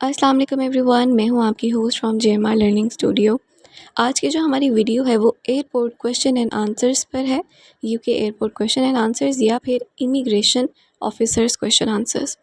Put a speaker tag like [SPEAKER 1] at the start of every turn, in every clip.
[SPEAKER 1] अस्सलाम वालेकुम एवरीवन, मैं हूँ आपकी होस्ट फ्रॉम जेएमआर लर्निंग स्टूडियो। आज की जो हमारी वीडियो है वो एयरपोर्ट क्वेश्चन एंड आंसर्स पर है। UK airport question and answers या फिर इमिग्रेशन ऑफिसर्स क्वेश्चन आंसर्स,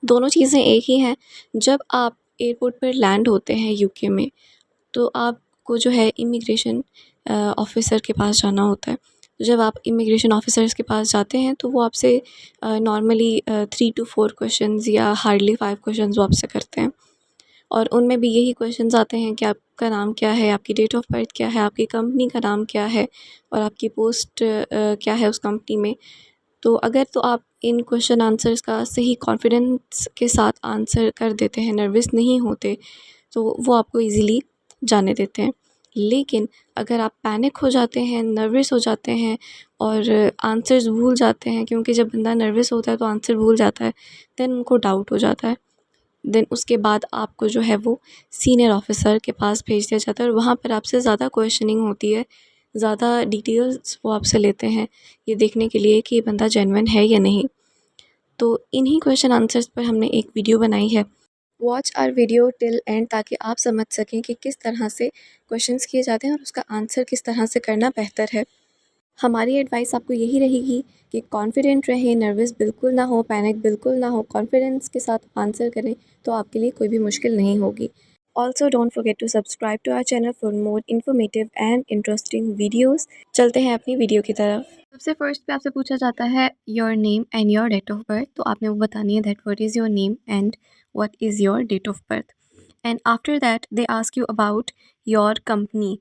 [SPEAKER 1] दोनों चीज़ें एक ही हैं। जब आप एयरपोर्ट पर लैंड होते हैं यूके में, तो आपको जो है इमिग्रेशन ऑफ़िसर के पास जाना होता है। जब आप इमिग्रेशन ऑफ़िसर्स के पास जाते हैं तो वो आपसे नॉर्मली 3 टू 4 क्वेश्चंस या हार्डली 5 क्वेश्चंस वो आपसे करते हैं, और उनमें भी यही क्वेश्चंस आते हैं कि आपका नाम क्या है, आपकी डेट ऑफ़ बर्थ क्या है, आपकी कंपनी का नाम क्या है और आपकी पोस्ट क्या है उस कंपनी में। तो अगर तो आप इन क्वेश्चन आंसर्स का सही कॉन्फिडेंस के साथ आंसर कर देते हैं, नर्वस नहीं होते, तो वो आपको ईज़िली जाने देते हैं। लेकिन अगर आप पैनिक हो जाते हैं, नर्वस हो जाते हैं और आंसर्स भूल जाते हैं, क्योंकि जब बंदा नर्वस होता है तो आंसर भूल जाता है, देन उनको डाउट हो जाता है। देन उसके बाद आपको जो है वो सीनियर ऑफ़िसर के पास भेज दिया जाता है और वहाँ पर आपसे ज़्यादा क्वेश्चनिंग होती है, ज़्यादा डिटेल्स वो आपसे लेते हैं, ये देखने के लिए कि ये बंदा जेन्युइन है या नहीं। तो इन्हीं क्वेश्चन आंसर्स पर हमने एक वीडियो बनाई है। Watch our video till end, ताकि आप समझ सकें कि किस तरह से क्वेश्चंस किए जाते हैं और उसका आंसर किस तरह से करना बेहतर है। हमारी एडवाइस आपको यही रहेगी कि कॉन्फिडेंट रहें, नर्वस बिल्कुल ना हो, पैनिक बिल्कुल ना हो, कॉन्फिडेंस के साथ आंसर करें, तो आपके लिए कोई भी मुश्किल नहीं होगी। Also don't forget to subscribe to our channel for more informative and interesting videos. चलते हैं अपनी वीडियो की तरफ। सबसे फर्स्ट पे आपसे पूछा जाता है your name and your date of birth, तो आपने वो बतानी है that what is your name and what is your date of birth. And after that they ask you about your company,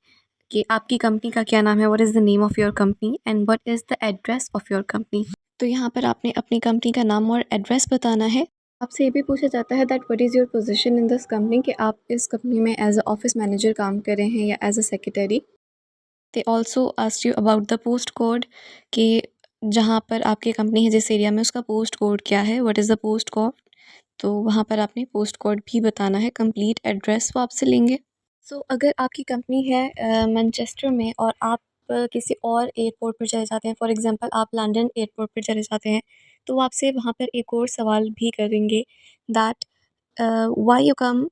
[SPEAKER 1] कि आपकी कंपनी का क्या नाम है, what is the name of your company and what is the address of your company. तो यहाँ पर आपने अपनी कंपनी का नाम और एड्रेस बताना है। आपसे ये भी पूछा जाता है that what is your position in this company, कि आप इस कंपनी में एज अ ऑफिस मैनेजर काम कर रहे हैं या as a secretary. They also ask you about the post code, कि जहाँ पर आपकी कंपनी है जिस एरिया में, उसका पोस्ट कोड क्या है, what is the post code. तो वहाँ पर आपने पोस्ट कोड भी बताना है, कंप्लीट एड्रेस वो आपसे लेंगे। अगर आपकी कंपनी है मैनचेस्टर में और आप किसी और एयरपोर्ट पर चले जाते हैं, फॉर एग्ज़ाम्पल आप लंदन एयरपोर्ट पर चले जाते हैं, तो वो आपसे वहाँ पर एक और सवाल भी करेंगे that why you come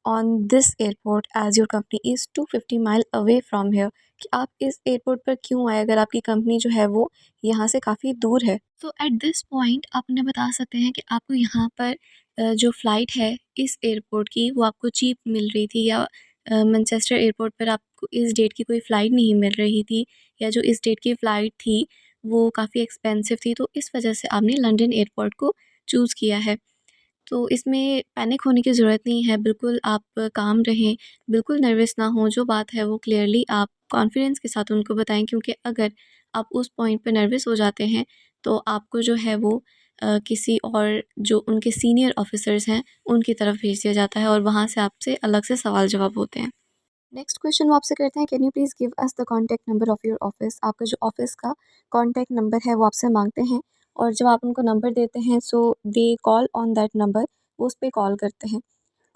[SPEAKER 1] on this airport as your company is 250 mile away from here, कि आप इस एयरपोर्ट पर क्यों आए अगर आपकी कंपनी जो है वो यहाँ से काफ़ी दूर है। तो एट दिस पॉइंट आप उन्हें बता सकते हैं कि आपको यहाँ पर जो फ़्लाइट है इस एयरपोर्ट की वो आपको चीप मिल रही थी, या मैनचेस्टर एयरपोर्ट पर आपको इस डेट की कोई फ़्लाइट नहीं मिल रही थी, या जो इस डेट की फ़्लाइट थी वो काफ़ी एक्सपेंसिव थी, तो इस वजह से आपने लंदन एयरपोर्ट को चूज़ किया है। तो इसमें पैनिक होने की ज़रूरत नहीं है, बिल्कुल आप काम रहें, बिल्कुल नर्वस ना हों, जो बात है वो क्लियरली आप कॉन्फिडेंस के साथ उनको बताएँ, क्योंकि अगर आप उस पॉइंट पे नर्वस हो जाते हैं तो आपको जो है वो किसी और जो उनके सीनियर ऑफ़िसर्स हैं उनकी तरफ भेज दिया जाता है और वहाँ से आपसे अलग से सवाल जवाब होते हैं। नेक्स्ट क्वेश्चन वो आपसे करते हैं, can you please give us the contact number of your office, आपका जो ऑफ़िस का कॉन्टैक्ट नंबर है वो आपसे मांगते हैं, और जब आप उनको नंबर देते हैं so they call on that number, वो उस पे कॉल करते हैं।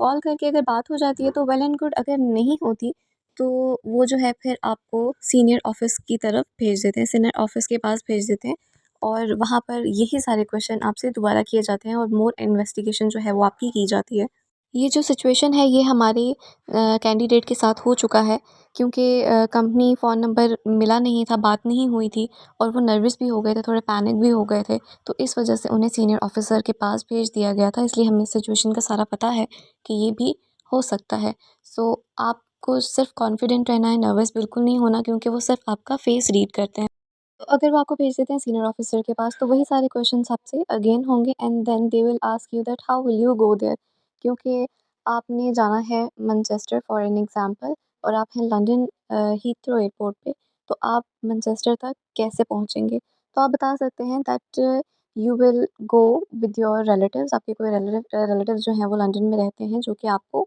[SPEAKER 1] कॉल करके अगर बात हो जाती है तो वेल एंड गुड, अगर नहीं होती तो वो जो है फिर आपको सीनियर ऑफ़िस की तरफ भेज देते हैं, सीनियर ऑफ़िस के पास भेज देते हैं, और वहाँ पर यही सारे क्वेश्चन आपसे दोबारा किए जाते हैं और मोर इन्वेस्टिगेशन जो है वो आपकी की जाती है। ये जो सिचुएशन है ये हमारे कैंडिडेट के साथ हो चुका है, क्योंकि कंपनी फ़ोन नंबर मिला नहीं था, बात नहीं हुई थी, और वो नर्वस भी हो गए थे, थोड़े पैनिक भी हो गए थे, तो इस वजह से उन्हें सीनियर ऑफ़िसर के पास भेज दिया गया था। इसलिए हमें सिचुएशन का सारा पता है कि ये भी हो सकता है। आपको सिर्फ कॉन्फिडेंट रहना है, नर्वस बिल्कुल नहीं होना, क्योंकि वो सिर्फ आपका फेस रीड करते हैं। तो अगर वो आपको भेज देते हैं सीनियर ऑफिसर के पास, तो वही सारे क्वेश्चंस आपसे अगेन होंगे, and then they will ask you that how will you go there, क्योंकि आपने जाना है मैनचेस्टर फॉर एन एग्जांपल और आप हैं लंदन हीथ्रो एयरपोर्ट पे, तो आप मैनचेस्टर तक कैसे पहुंचेंगे। तो आप बता सकते हैं that you will go with your relatives, आपके कोई रिलेटिव्स जो हैं वो लंदन में रहते हैं, जो कि आपको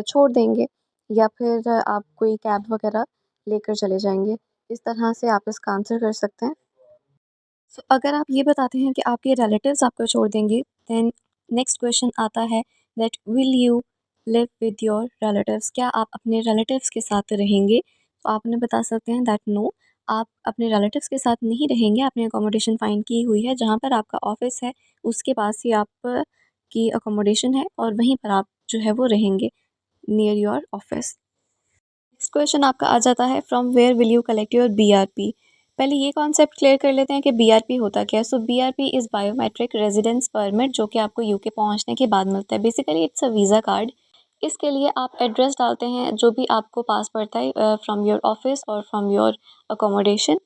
[SPEAKER 1] छोड़ देंगे, या फिर आप कोई कैब वगैरह लेकर चले जाएंगे। इस तरह से आप इसका आंसर कर सकते हैं। अगर आप ये बताते हैं कि आपके रिलेटिव्स आपको छोड़ देंगे, देन नेक्स्ट क्वेश्चन आता है that will you live with your relatives, क्या आप अपने रिलेटिव्स के साथ रहेंगे। तो आप उन्हें बता सकते हैं दैट नो, आप अपने रिलेटिव्स के साथ नहीं रहेंगे, आपने अकोमोडेशन फाइंड की हुई है, जहाँ पर आपका ऑफिस है उसके पास ही आप की अकोमोडेशन है और वहीं पर आप जो है वो रहेंगे near your office. Next question आपका आ जाता है from where will you collect your BRP। पहले ये कॉन्सेप्ट क्लियर कर लेते हैं कि BRP होता क्या है। सो BRP is biometric residence permit, जो कि आपको यूके पहुंचने के बाद मिलता है। Basically it's a visa card. इसके लिए आप एड्रेस डालते हैं जो भी आपको पास पड़ता है फ्रॉम योर ऑफिस और फ्रॉम योर अकोमोडेशन।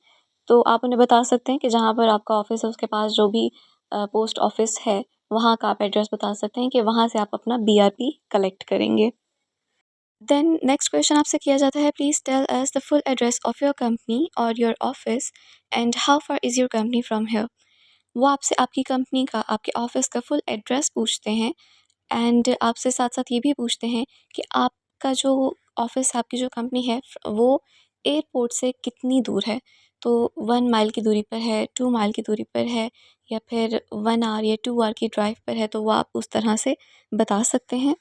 [SPEAKER 1] तो आप उन्हें बता सकते हैं कि जहाँ पर आपका ऑफिस है उसके पास जो भी पोस्ट ऑफिस है वहाँ का आप एड्रेस बता सकते हैं कि वहाँ से आप अपना BRP कलेक्ट करेंगे। देन नेक्स्ट क्वेश्चन आपसे किया जाता है, please tell us the full address of your company और your office and how far is your company from here. वो आपसे आपकी कंपनी का, आपके ऑफिस का फुल एड्रेस पूछते हैं एंड आपसे साथ साथ ये भी पूछते हैं कि आपका जो ऑफिस, आपकी जो कंपनी है वो एयरपोर्ट से कितनी दूर है। तो 1 माइल की दूरी पर है, 2 माइल की दूरी पर है, या फिर 1 आवर या 2 आवर की ड्राइव पर है, तो वो आप उस तरह से बता सकते हैं।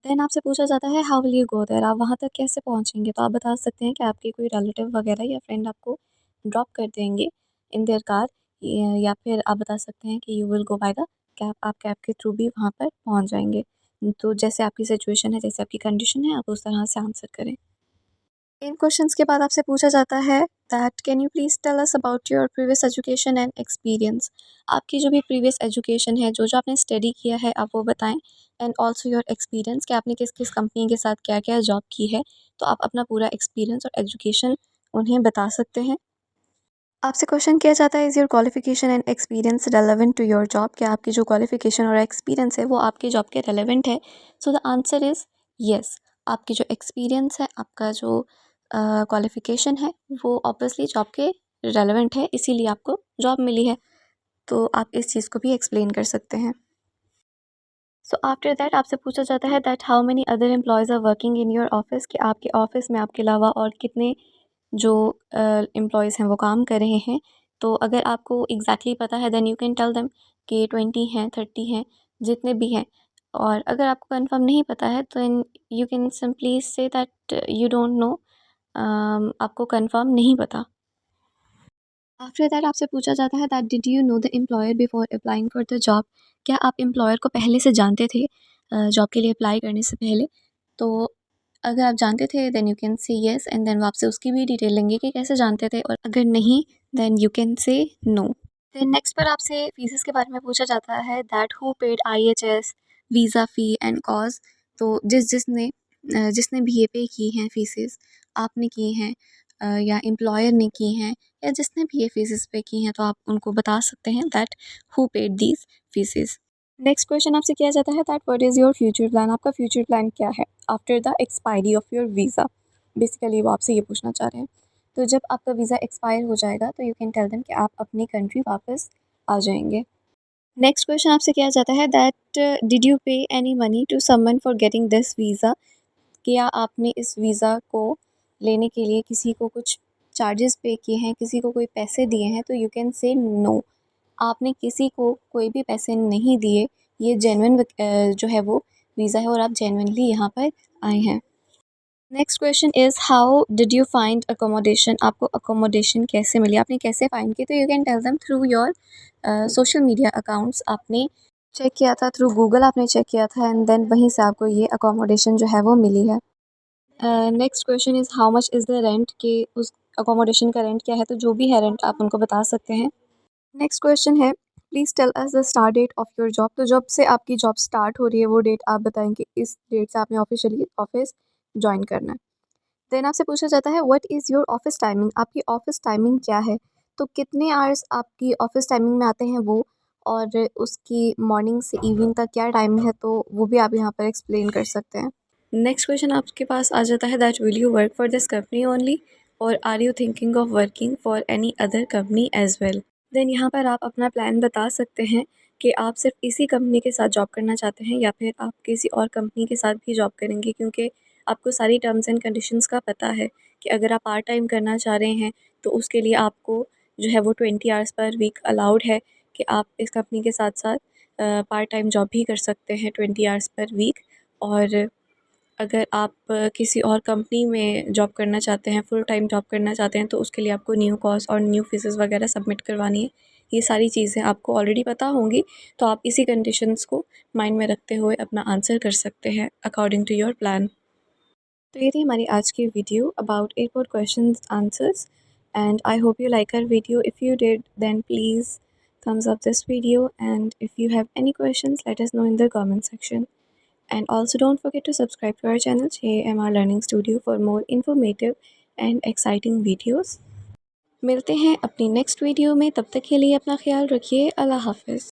[SPEAKER 1] देन आपसे पूछा जाता है how will you go there, आप वहाँ तक कैसे पहुँचेंगे। तो आप बता सकते हैं कि आपके कोई रिलेटिव वगैरह या फ्रेंड आपको ड्रॉप कर देंगे इन देयर कार, या फिर आप बता सकते हैं कि you will go by the cab, आप कैब के थ्रू भी वहाँ पर पहुँच जाएंगे। तो जैसे आपकी सिचुएशन है, जैसे आपकी कंडीशन है, आप उस तरह से आंसर करें। इन क्वेश्चंस के बाद आपसे पूछा जाता है that can you please tell us about your previous education and experience. आपकी जो भी प्रीवियस एजुकेशन है, जो जो आपने स्टडी किया है, आप वो बताएं एंड ऑल्सो योर एक्सपीरियंस कि आपने किस किस कंपनी के साथ क्या क्या जॉब की है। तो आप अपना पूरा एक्सपीरियंस और एजुकेशन उन्हें बता सकते हैं। आपसे क्वेश्चन किया जाता है, is your qualification and experience relevant to your job. क्या आपकी जो क्वालिफिकेशन और एक्सपीरियंस है वो आपकी जॉब के रेलेवेंट है। So the answer is yes. आपकी जो एक्सपीरियंस है, आपका जो क्वालिफिकेशन है, वो ऑब्वियसली जॉब के रेलेवेंट है, इसीलिए आपको जॉब मिली है। तो आप इस चीज़ को भी एक्सप्लेन कर सकते हैं। सो आफ्टर दैट आपसे पूछा जाता है that how many other employees are working in your office, कि आपके ऑफिस में आपके अलावा और कितने जो एम्प्लॉयज़ हैं वो काम कर रहे हैं। तो अगर आपको एग्जैक्टली पता है then you can tell them कि 20 हैं, 30 हैं, जितने भी हैं। और अगर आपको कंफर्म नहीं पता है तो you can simply say that you don't know, आपको कंफर्म नहीं पता। आफ्टर दैट आपसे पूछा जाता है that did you know the employer before applying for the job. क्या आप एम्प्लॉयर को पहले से जानते थे जॉब के लिए अप्लाई करने से पहले। तो अगर आप जानते थे then you can say yes and then वो आपसे उसकी भी डिटेल लेंगे कि कैसे जानते थे, और अगर नहीं then you can say no. Then next पर आपसे फीसेस के बारे में पूछा जाता है that who paid IHS visa fee and cause. तो जिसने भी ये पे की हैं फीसेस, आपने की हैं या एम्प्लॉयर ने की हैं, या जिसने भी ये फीसेस पे की हैं, तो आप उनको बता सकते हैं that who paid these faeces. Next question आपसे किया जाता है that what is your future plan, आपका फ्यूचर प्लान क्या है after the expiry of your visa. Basically वो आपसे ये पूछना चाह रहे हैं। तो जब आपका वीज़ा एक्सपायर हो जाएगा तो यू कैन टेल देम कि आप अपनी कंट्री वापस आ जाएंगे। नेक्स्ट क्वेश्चन आपसे किया जाता है that did you pay any money to someone for getting this visa. क्या आपने इस वीज़ा को लेने के लिए किसी को कुछ चार्जेस पे किए हैं, किसी को कोई पैसे दिए हैं। तो यू कैन से नो, आपने किसी को कोई भी पैसे नहीं दिए। ये जेन्युइन जो है वो वीज़ा है और आप जेन्युइनली यहाँ पर आए हैं। Next question is how did you find accommodation, आपको अकोमोडेशन कैसे मिली, आपने कैसे फाइंड की। तो you can tell them through your social media accounts. आपने चेक किया था थ्रू गूगल, आपने चेक किया था एंड देन वहीं से आपको ये अकोमोडेशन जो है वो मिली है। Next question is how much is the rent, के उस अकोमोडेशन का रेंट क्या है। तो जो भी है रेंट आप उनको बता सकते हैं। नेक्स्ट क्वेश्चन है please tell us the start date of your job. तो जब से आपकी जॉब स्टार्ट हो रही है वो डेट आप बताएंगे, इस डेट से आपने ऑफिशियली ऑफिस ज्वाइन करना है। देन आपसे पूछा जाता है what is your office timing, आपकी ऑफिस टाइमिंग क्या है। तो कितने आवर्स आपकी ऑफिस टाइमिंग में आते हैं वो, और उसकी मॉर्निंग से इवनिंग तक क्या टाइम है, तो वो भी आप यहाँ पर एक्सप्लेन कर सकते हैं। नेक्स्ट क्वेश्चन आपके पास आ जाता है that will you work for this company only और are you thinking of working for any other company as well. Then यहाँ पर आप अपना प्लान बता सकते हैं कि आप सिर्फ इसी कंपनी के साथ जॉब करना चाहते हैं या फिर आप किसी और कंपनी के साथ भी जॉब करेंगे, क्योंकि आपको सारी टर्म्स एंड कंडीशंस का पता है कि अगर आप पार्ट टाइम करना चाह रहे हैं तो उसके लिए आपको जो है वो 20 आवर्स पर वीक अलाउड है कि आप इस कंपनी के साथ साथ पार्ट टाइम जॉब भी कर सकते हैं 20 आवर्स पर वीक। और अगर आप किसी और कंपनी में जॉब करना चाहते हैं, फुल टाइम जॉब करना चाहते हैं, तो उसके लिए आपको न्यू कॉस्ट और न्यू फीसेस वगैरह सबमिट करवानी है। ये सारी चीज़ें आपको ऑलरेडी पता होंगी, तो आप इसी कंडीशंस को माइंड में रखते हुए अपना आंसर कर सकते हैं अकॉर्डिंग टू योर प्लान। तो ये थी हमारी आज की video about airport questions answers, and I hope you like our video. If you did, then please thumbs up this video, and if you have any questions, let us know in the comment section. And also don't forget to subscribe to our channel JMR Learning Studio for more informative and exciting videos. मिलते हैं अपनी next video में, तब तक के लिए अपना ख्याल रखिए. अल्लाह हाफ़िज़.